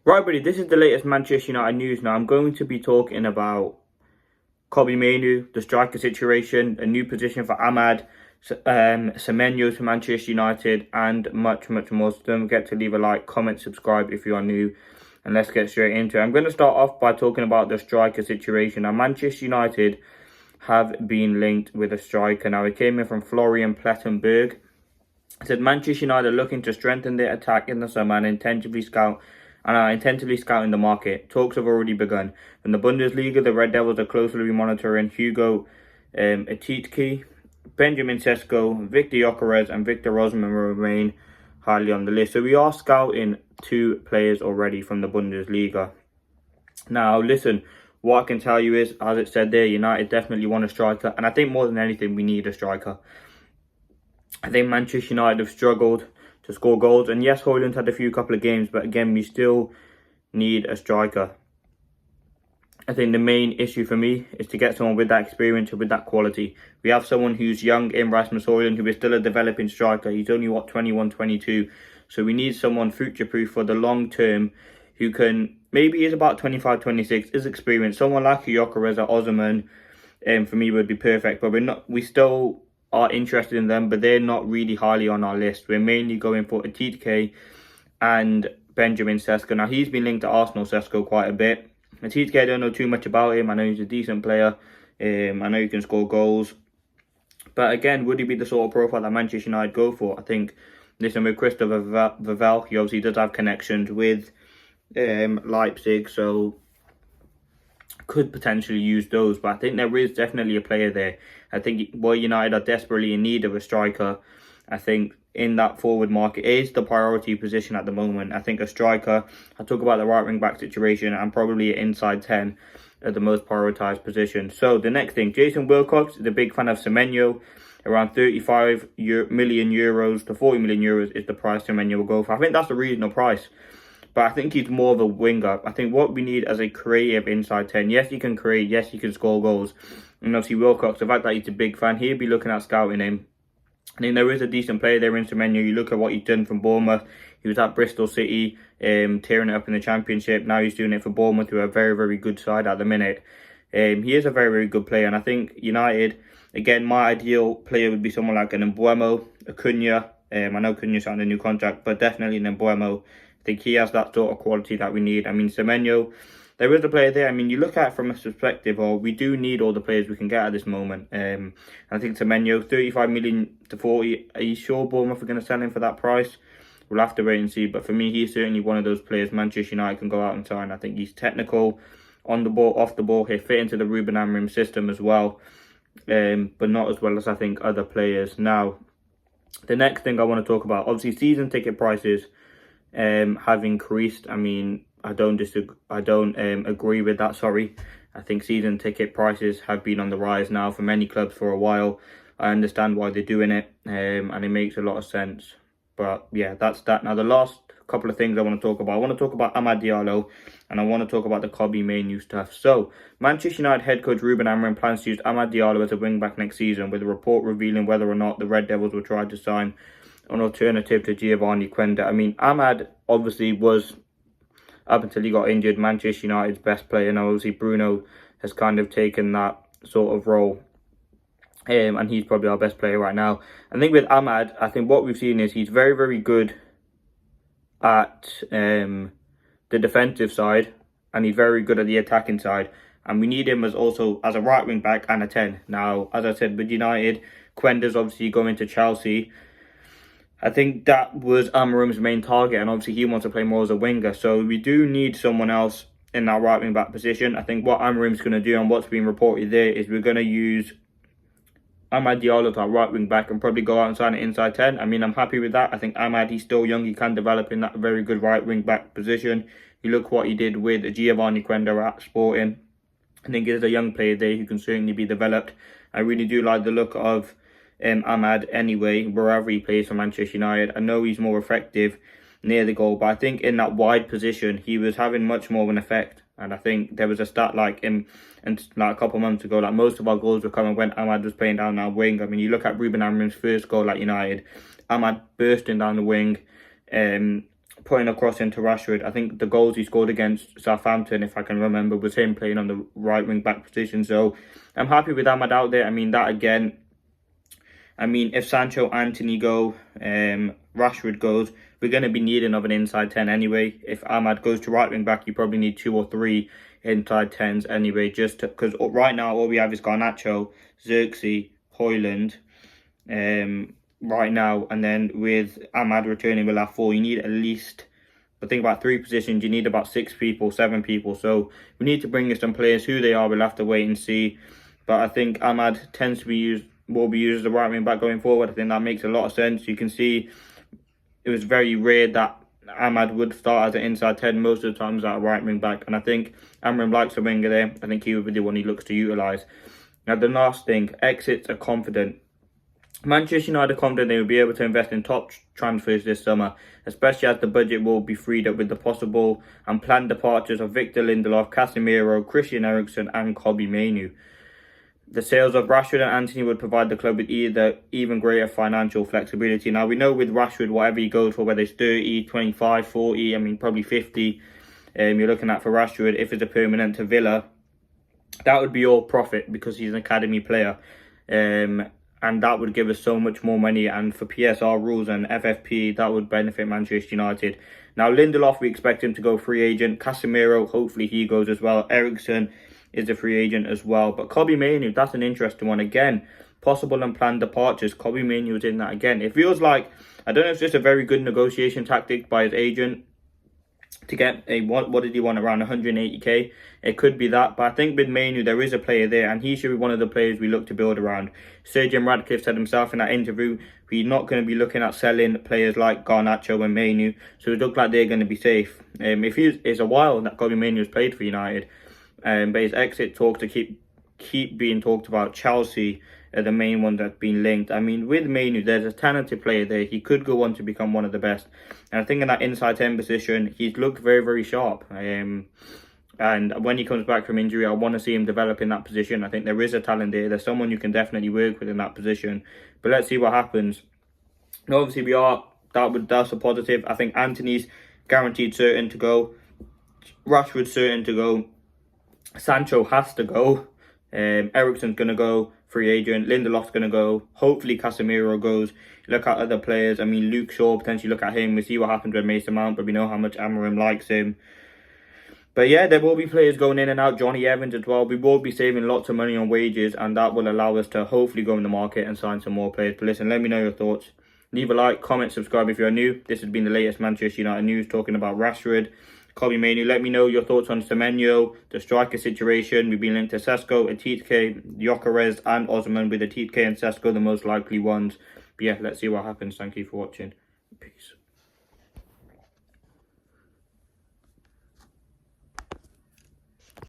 Right, buddy, this is the latest Manchester United news. Now, I'm going to be talking about Mainoo, the striker situation, a new position for Ahmad, Semenyo to Manchester United, and much, much more. So don't forget to leave a like, comment, subscribe if you are new, and let's get straight into it. I'm going to start off by talking about the striker situation. Now, Manchester United have been linked with a striker. Now, it came in from Florian Plettenberg. It said Manchester United are looking to strengthen their attack in the summer and are intensively scouting the market. Talks have already begun. In the Bundesliga, the Red Devils are closely monitoring Hugo Etitke, Benjamin Sesko, Victor Gyökeres, and Victor Osman remain highly on the list. So we are scouting 2 players already from the Bundesliga. Now, listen, what I can tell you is, as it said there, United definitely want a striker, and I think more than anything, we need a striker. I think Manchester United have struggled to score goals. And yes, Højlund had a couple of games, but again, we still need a striker. I think the main issue for me is to get someone with that experience and with that quality. We have someone who's young in Rasmus Højlund, who is still a developing striker. He's only, 21, 22. So we need someone future-proof for the long term who can, maybe is about 25, 26, is experienced. Someone like Gyökeres or Osman, for me, would be perfect. But we still are interested in them, but they're not really highly on our list. We're mainly going for Etitke and Benjamin Sesko. Now, he's been linked to Arsenal, Sesko, quite a bit. Etitke, I don't know too much about him. I know he's a decent player. I know he can score goals. But again, would he be the sort of profile that Manchester United go for? I think, listen, with Christopher Vivell, he obviously does have connections with Leipzig, so could potentially use those. But I think there is definitely a player there. I think while United are desperately in need of a striker, I think in that forward market is the priority position at the moment. I think a striker, I talk about the right wing back situation, and probably inside 10 are the most prioritised position. So the next thing, Jason Wilcox is a big fan of Semenyo. Around 35 million euros to 40 million euros is the price Semenyo will go for. I think that's a reasonable price. But I think he's more of a winger. I think what we need as a creative inside 10. Yes, he can create. Yes, he can score goals. And obviously Wilcox, the fact that he's a big fan, he'll be looking at scouting him. I think there is a decent player there in Semenyo. You look at what he's done from Bournemouth. He was at Bristol City, tearing it up in the Championship. Now he's doing it for Bournemouth, who are a very, very good side at the minute. He is a very, very good player. And I think United, again, my ideal player would be someone like an Mbeumo, a Cunha. I know Cunha signed a new contract, but definitely an Mbeumo. I think he has that sort of quality that we need. I mean, Semenyo, there is a player there. I mean, you look at it from a perspective, we do need all the players we can get at this moment. I think Semenyo, 35 million to 40. Are you sure Bournemouth are going to sell him for that price? We'll have to wait and see. But for me, he's certainly one of those players Manchester United can go out and sign. I think he's technical, on the ball, off the ball. He'll fit into the Ruben Amorim system as well. But not as well as I think other players. Now, the next thing I want to talk about, obviously season ticket prices have increased. I mean, I don't agree with that. Sorry, I think season ticket prices have been on the rise now for many clubs for a while. I understand why they're doing it, and it makes a lot of sense. But yeah, that's that. Now the last couple of things I want to talk about. I want to talk about Amad Diallo, and I want to talk about the Mainoo stuff. So Manchester United head coach Ruben Amorim plans to use Amad Diallo as a wing back next season, with a report revealing whether or not the Red Devils will try to sign an alternative to Giovanni Quenda. I mean, Ahmad obviously was, up until he got injured, Manchester United's best player. Now, obviously, Bruno has kind of taken that sort of role. And he's probably our best player right now. I think with Ahmad, I think what we've seen is he's very, very good at the defensive side. And he's very good at the attacking side. And we need him as a right wing back and a 10. Now, as I said, with United, Quenda's obviously going to Chelsea. I think that was Amorim's main target, and obviously he wants to play more as a winger. So we do need someone else in that right wing back position. I think what Amorim's going to do, and what's been reported there, is we're going to use Amad Diallo to our right wing back and probably go out and sign it inside 10. I mean, I'm happy with that. I think Amad, he's still young. He can develop in that very good right wing back position. You look what he did with Giovanni Quenda at Sporting. I think he's a young player there who can certainly be developed. I really do like the look of Ahmad anyway, wherever he plays for Manchester United. I know he's more effective near the goal, but I think in that wide position, he was having much more of an effect. And I think there was a stat like him, and like a couple of months ago, like most of our goals were coming when Ahmad was playing down that wing. I mean, you look at Ruben Amorim's first goal at United, Ahmad bursting down the wing, putting a cross into Rashford. I think the goals he scored against Southampton, if I can remember, was him playing on the right wing back position. So I'm happy with Ahmad out there. I mean, that again, I mean, if Sancho, Antony go, Rashford goes, we're going to be needing of an inside 10 anyway. If Ahmad goes to right wing back, you probably need 2 or 3 inside 10s anyway, just because right now all we have is Garnacho, Xerxes, Højlund, right now, and then with Ahmad returning, we'll have 4. You need at least, I think, about 3 positions. You need about 6 people, 7 people. So we need to bring in some players. Who they are, we'll have to wait and see. But I think Ahmad tends to be used, will be used as a right wing back going forward. I think that makes a lot of sense. You can see it was very rare that Ahmad would start as an inside 10 most of the times at a right wing back. And I think Amram likes a winger there. I think he would be the one he looks to utilise. Now, the last thing, exits are confident. Manchester United are confident they will be able to invest in top transfers this summer, especially as the budget will be freed up with the possible and planned departures of Victor Lindelof, Casemiro, Christian Eriksen and Kobbie Mainoo. The sales of Rashford and Antony would provide the club with even greater financial flexibility. Now, we know with Rashford, whatever he goes for, whether it's 30, 25, 40, I mean, probably 50, you're looking at for Rashford, if it's a permanent to Villa, that would be all profit because he's an academy player. And that would give us so much more money. And for PSR rules and FFP, that would benefit Manchester United. Now, Lindelof, we expect him to go free agent. Casemiro, hopefully he goes as well. Eriksen is a free agent as well. But Kobbie Mainoo, that's an interesting one. Again, possible and planned departures. Kobbie Mainoo is in that again. It feels like, I don't know if it's just a very good negotiation tactic by his agent to get a, what did he want, around 180k? It could be that, but I think with Mainoo there is a player there, and he should be one of the players we look to build around. Sir Jim Ratcliffe said himself in that interview, we're not going to be looking at selling players like Garnacho and Mainoo, so it looks like they're going to be safe. It's a while that Kobbie Mainoo has played for United, but his exit talks to keep being talked about. Chelsea are the main ones that's been linked. I mean, with Mainoo, there's a talented player there. He could go on to become one of the best. And I think in that inside 10 position, he's looked very, very sharp. And when he comes back from injury, I want to see him develop in that position. I think there is a talent there. There's someone you can definitely work with in that position. But let's see what happens. And obviously, that's a positive. I think Antony's guaranteed certain to go. Rashford's certain to go. Sancho has to go. Eriksen's going to go, free agent. Lindelof's going to go. Hopefully Casemiro goes. Look at other players. I mean, Luke Shaw, potentially look at him. We see what happens with Mason Mount, but we know how much Amorim likes him. But yeah, there will be players going in and out. Johnny Evans as well. We will be saving lots of money on wages, and that will allow us to hopefully go in the market and sign some more players. But listen, let me know your thoughts. Leave a like, comment, subscribe if you're new. This has been the latest Manchester United news talking about Rashford, Kobbie Mainoo. Let me know your thoughts on Semenyo, the striker situation. We've been linked to Sesko, Atitke, Gyökeres and Osman, with Atitke and Sesko the most likely ones. But yeah, let's see what happens. Thank you for watching. Peace.